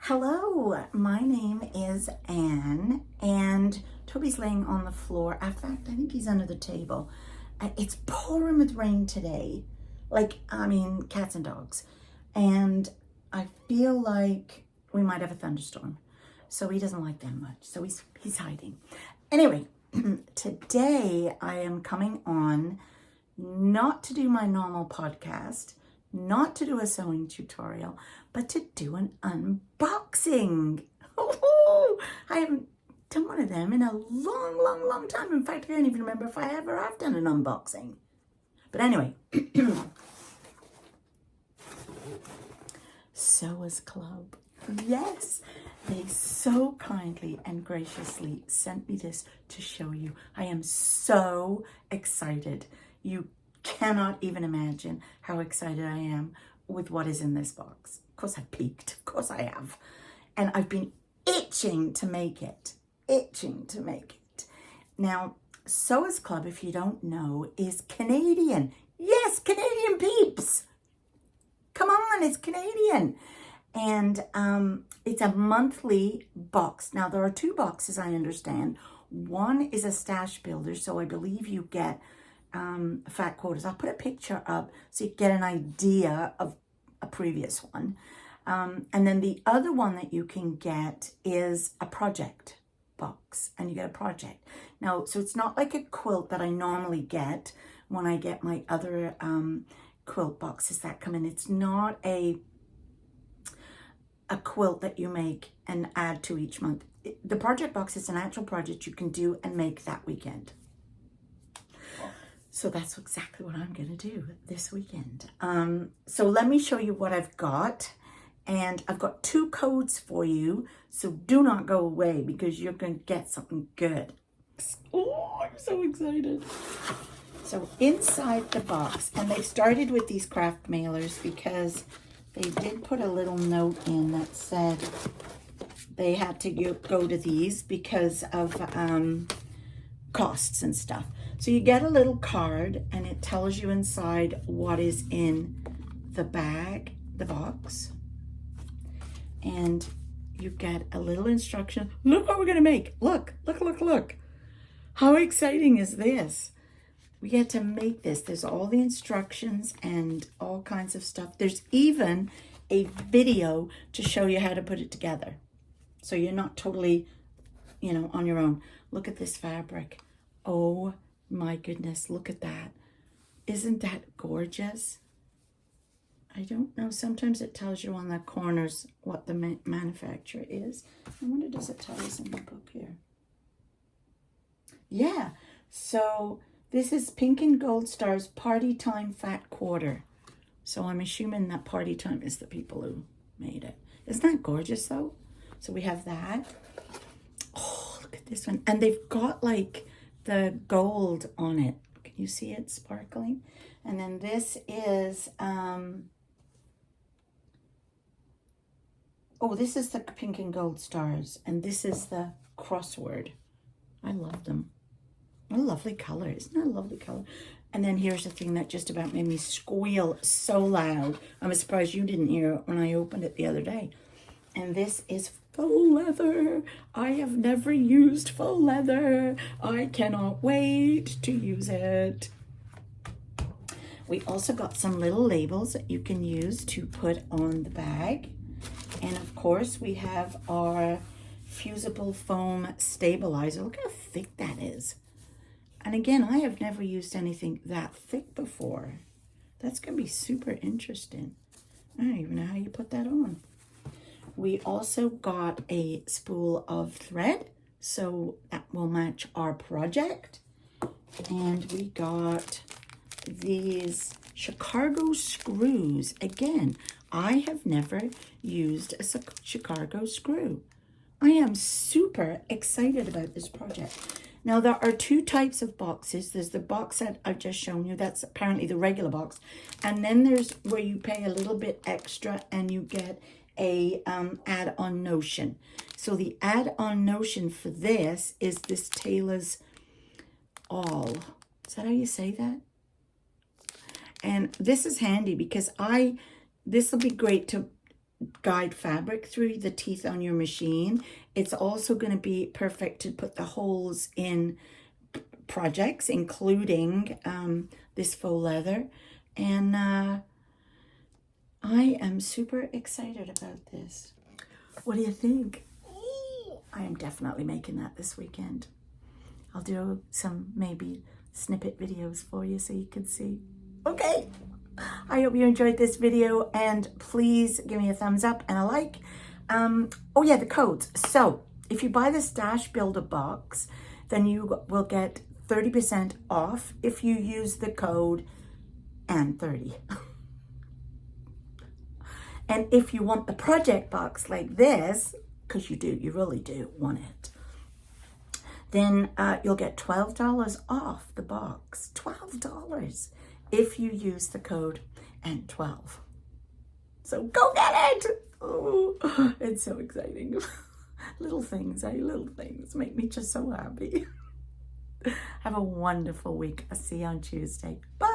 Hello, my name is Anne, and Toby's laying on the floor. In fact, I think he's under the table. It's pouring with rain today, cats and dogs. And I feel like we might have a thunderstorm. So he doesn't like that much, so he's hiding. Anyway, today I am coming on not to do my normal podcast, not to do a sewing tutorial, but to do an unboxing. I haven't done one of them in a long time. In fact, I can't even remember if I ever have done an unboxing. But anyway, Sewers Club. Yes, they so kindly and graciously sent me this to show you. I am so excited. You cannot even imagine how excited I am with what is in this box. Of course I peeked, of course I have. And I've been itching to make it. Now, Sewers Club, if you don't know, is Canadian. Yes, Canadian peeps. Come on, it's Canadian. And it's a monthly box. Now, there are two boxes, I understand. One is a stash builder, so I believe you get fat quarters. I'll put a picture up so you get an idea of a previous one. And then the other one that you can get is a project box, and you get a project. Now, so it's not like a quilt that I normally get when I get my other quilt boxes that come in. It's not a quilt that you make and add to each month. The project box is an actual project you can do and make that weekend. So that's exactly what I'm going to do this weekend. So let me show you what I've got. And I've got two codes for you. So do not go away because you're going to get something good. Oh, I'm so excited. So inside the box, and they started with these craft mailers because they did put a little note in that said they had to go to these because of costs and stuff. So you get a little card and it tells you inside what is in the bag, the box. And you get a little instruction. Look what we're gonna make. Look. How exciting is this? We get to make this. There's all the instructions and all kinds of stuff. There's even a video to show you how to put it together. So you're not totally, on your own. Look at this fabric. Oh my goodness, look at that. Isn't that gorgeous? I don't know. Sometimes it tells you on the corners what the manufacturer is. I wonder, does it tell us in the book here? Yeah. So this is Pink and Gold Stars Party Time Fat Quarter. So I'm assuming that Party Time is the people who made it. Isn't that gorgeous though? So we have that. Oh, look at this one. And they've got like the gold on it. Can you see it sparkling? And then this is, this is the Pink and Gold Stars. And this is the crossword. I love them. What a lovely color. Isn't that a lovely color? And then here's the thing that just about made me squeal so loud. I'm surprised you didn't hear it when I opened it the other day. And this is faux leather. I have never used faux leather. I cannot wait to use it. We also got some little labels that you can use to put on the bag. And of course, we have our fusible foam stabilizer. Look how thick that is. And again, I have never used anything that thick before. That's going to be super interesting. I don't even know how you put that on. We also got a spool of thread, so that will match our project. And we got these Chicago screws. Again, I have never used a Chicago screw. I am super excited about this project. Now, there are two types of boxes. There's the box that I've just shown you. That's apparently the regular box. And then there's where you pay a little bit extra and you get a add-on notion. So the add-on notion for this is this Taylor's All. Is that how you say that? And this is handy because this will be great to guide fabric through the teeth on your machine. It's also going to be perfect to put the holes in projects, including this faux leather. And I am super excited about this. What do you think? I am definitely making that this weekend. I'll do some maybe snippet videos for you so you can see. Okay. I hope you enjoyed this video, and please give me a thumbs up and a like. Oh yeah, the codes. So if you buy the Stash Builder box, then you will get 30% off if you use the code ANN30. And if you want the project box like this, because you really do want it, then you'll get $12 off the box. $12 if you use the code ANN12. So go get it! Oh, it's so exciting. Little things make me just so happy. Have a wonderful week. I'll see you on Tuesday. Bye.